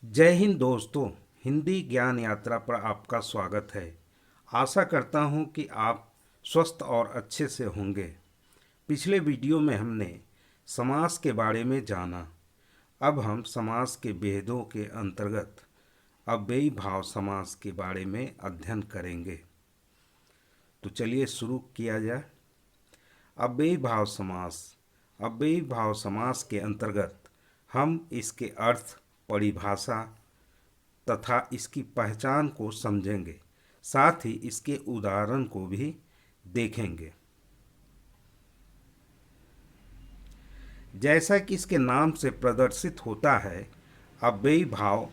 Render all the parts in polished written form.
जय हिंद दोस्तों। हिंदी ज्ञान यात्रा पर आपका स्वागत है। आशा करता हूं कि आप स्वस्थ और अच्छे से होंगे। पिछले वीडियो में हमने समास के बारे में जाना। अब हम समास के भेदों के अंतर्गत अव्ययी भाव समास के बारे में अध्ययन करेंगे। तो चलिए शुरू किया जाए। अव्ययी भाव समास। अव्ययी भाव समास के अंतर्गत हम इसके अर्थ, परिभाषा तथा इसकी पहचान को समझेंगे, साथ ही इसके उदाहरण को भी देखेंगे। जैसा कि इसके नाम से प्रदर्शित होता है, अव्ययी भाव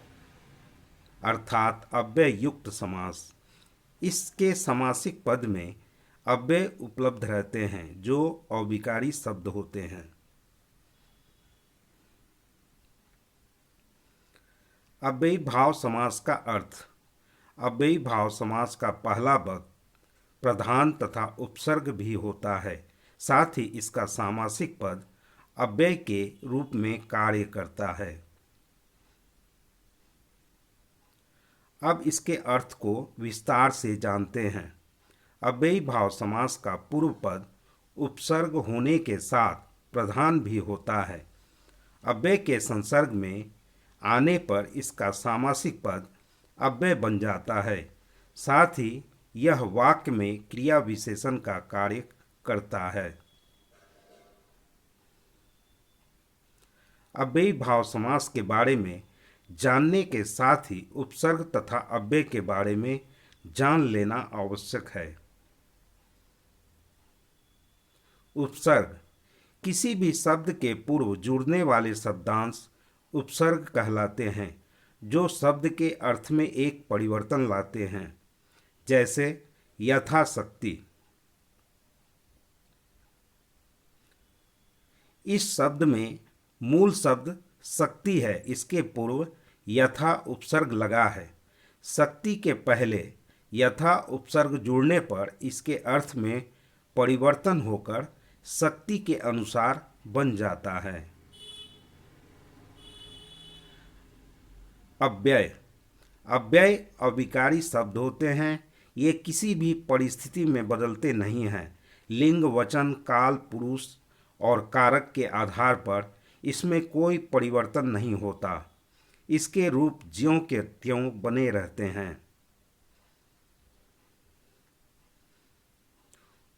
अर्थात अव्यय युक्त समास। इसके समासिक पद में अव्यय उपलब्ध रहते हैं जो अविकारी शब्द होते हैं। अव्ययी भाव समास का अर्थ। अव्ययी भाव समास का पहला पद प्रधान तथा उपसर्ग भी होता है, साथ ही इसका सामासिक पद अव्यय के रूप में कार्य करता है। अब इसके अर्थ को विस्तार से जानते हैं। अव्ययी भाव समास का पूर्व पद उपसर्ग होने के साथ प्रधान भी होता है। अव्यय के संसर्ग में आने पर इसका सामासिक पद अव्यय बन जाता है, साथ ही यह वाक्य में क्रिया विशेषण का कार्य करता है। अव्ययी भाव समास के बारे में जानने के साथ ही उपसर्ग तथा अव्यय के बारे में जान लेना आवश्यक है। उपसर्ग किसी भी शब्द के पूर्व जुड़ने वाले शब्दांश उपसर्ग कहलाते हैं, जो शब्द के अर्थ में एक परिवर्तन लाते हैं। जैसे यथाशक्ति। इस शब्द में मूल शब्द शक्ति है, इसके पूर्व यथा उपसर्ग लगा है। शक्ति के पहले यथा उपसर्ग जुड़ने पर इसके अर्थ में परिवर्तन होकर शक्ति के अनुसार बन जाता है। अव्यय। अव्यय अविकारी शब्द होते हैं। ये किसी भी परिस्थिति में बदलते नहीं हैं। लिंग, वचन, काल, पुरुष और कारक के आधार पर इसमें कोई परिवर्तन नहीं होता। इसके रूप ज्यों के त्यों बने रहते हैं।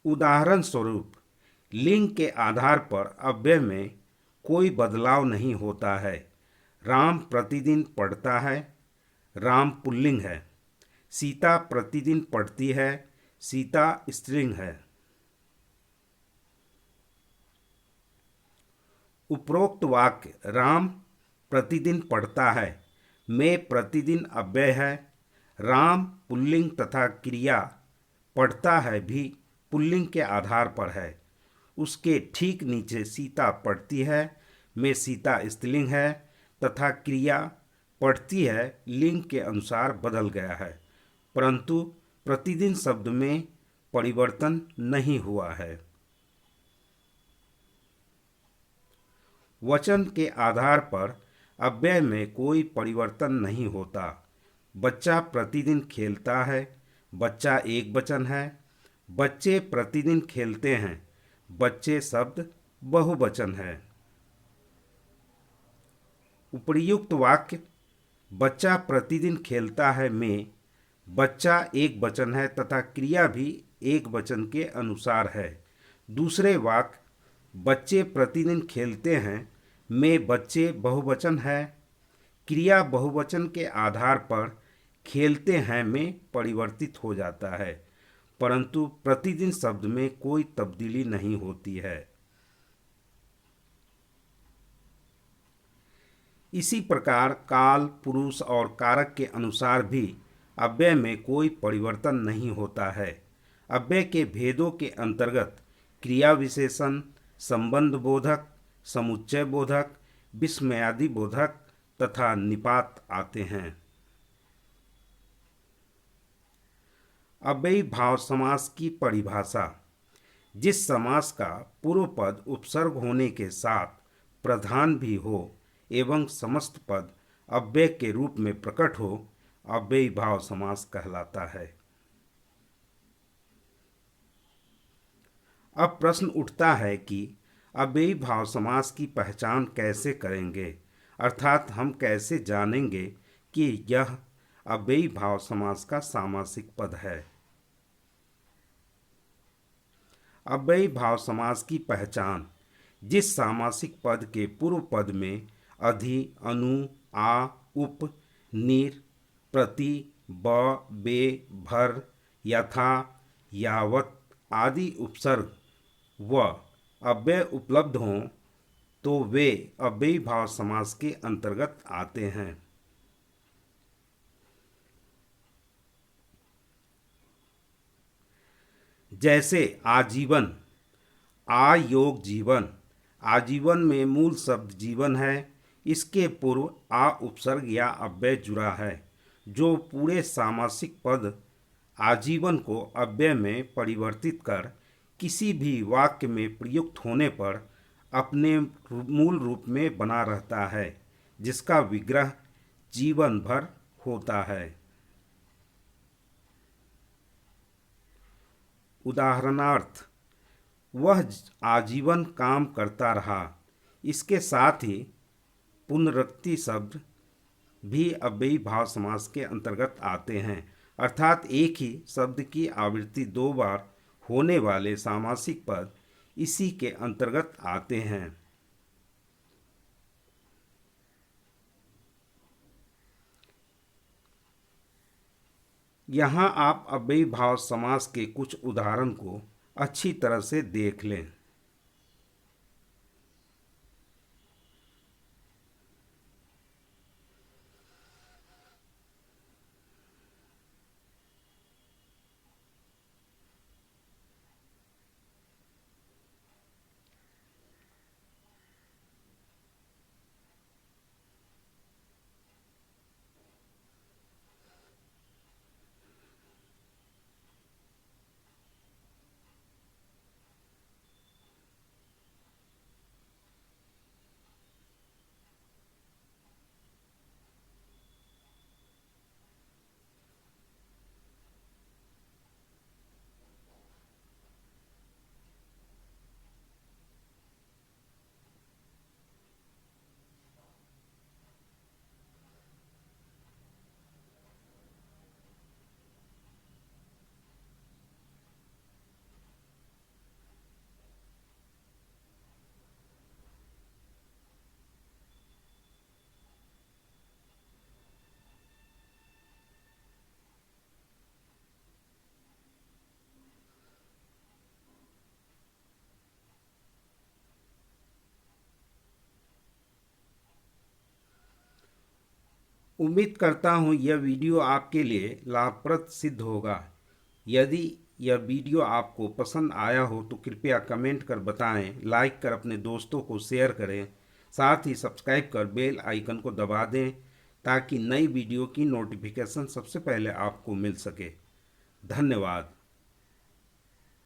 उदाहरण स्वरूप, लिंग के आधार पर अव्यय में कोई बदलाव नहीं होता है। राम प्रतिदिन पढ़ता है, राम पुल्लिंग है। सीता प्रतिदिन पढ़ती है, सीता स्त्रीलिंग है। उपरोक्त वाक्य राम प्रतिदिन पढ़ता है में प्रतिदिन अव्यय है। राम पुल्लिंग तथा क्रिया पढ़ता है भी पुल्लिंग के आधार पर है। उसके ठीक नीचे सीता पढ़ती है में सीता स्त्रीलिंग है तथा क्रिया पढ़ती है लिंग के अनुसार बदल गया है, परंतु प्रतिदिन शब्द में परिवर्तन नहीं हुआ है। वचन के आधार पर अव्यय में कोई परिवर्तन नहीं होता। बच्चा प्रतिदिन खेलता है, बच्चा एक वचन है। बच्चे प्रतिदिन खेलते हैं, बच्चे शब्द बहुवचन है। उपर्युक्त वाक्य बच्चा प्रतिदिन खेलता है में बच्चा एक वचन है तथा क्रिया भी एक वचन के अनुसार है। दूसरे वाक्य बच्चे प्रतिदिन खेलते हैं में बच्चे बहुवचन है। क्रिया बहुवचन के आधार पर खेलते हैं में परिवर्तित हो जाता है, परंतु प्रतिदिन शब्द में कोई तब्दीली नहीं होती है। इसी प्रकार काल, पुरुष और कारक के अनुसार भी अव्यय में कोई परिवर्तन नहीं होता है। अव्यय के भेदों के अंतर्गत क्रिया विशेषण, संबंध बोधक, समुच्चय बोधक, विस्मयादि बोधक तथा निपात आते हैं। अव्ययी भाव समास की परिभाषा। जिस समास का पूर्व पद उपसर्ग होने के साथ प्रधान भी हो एवं समस्त पद अव्यय के रूप में प्रकट हो अव्ययी भाव समास कहलाता है। अब प्रश्न उठता है कि अव्ययी भाव समास की पहचान कैसे करेंगे, अर्थात हम कैसे जानेंगे कि यह अव्ययी भाव समास का सामासिक पद है। अव्ययी भाव समास की पहचान: जिस सामासिक पद के पूर्व पद में अधि, अनु, आ, उप, निर, प्रति, ब, बे, भर, यथा, यावत आदि उपसर्ग व अव्यय उपलब्ध हों तो वे अव्ययी भाव समास के अंतर्गत आते हैं। जैसे आजीवन, आ योग जीवन। आजीवन में मूल शब्द जीवन है, इसके पूर्व आ उपसर्ग या अव्यय जुड़ा है जो पूरे सामासिक पद आजीवन को अव्यय में परिवर्तित कर किसी भी वाक्य में प्रयुक्त होने पर अपने मूल रूप में बना रहता है, जिसका विग्रह जीवन भर होता है। उदाहरणार्थ, वह आजीवन काम करता रहा। इसके साथ ही पुनरुक्ति शब्द भी अव्ययी भाव समास के अंतर्गत आते हैं, अर्थात एक ही शब्द की आवृत्ति 2 बार होने वाले सामासिक पद इसी के अंतर्गत आते हैं। यहाँ आप अव्ययी भाव समास के कुछ उदाहरण को अच्छी तरह से देख लें। उम्मीद करता हूँ यह वीडियो आपके लिए लाभप्रद सिद्ध होगा। यदि यह वीडियो आपको पसंद आया हो तो कृपया कमेंट कर बताएं, लाइक कर अपने दोस्तों को शेयर करें, साथ ही सब्सक्राइब कर बेल आइकन को दबा दें ताकि नई वीडियो की नोटिफिकेशन सबसे पहले आपको मिल सके। धन्यवाद।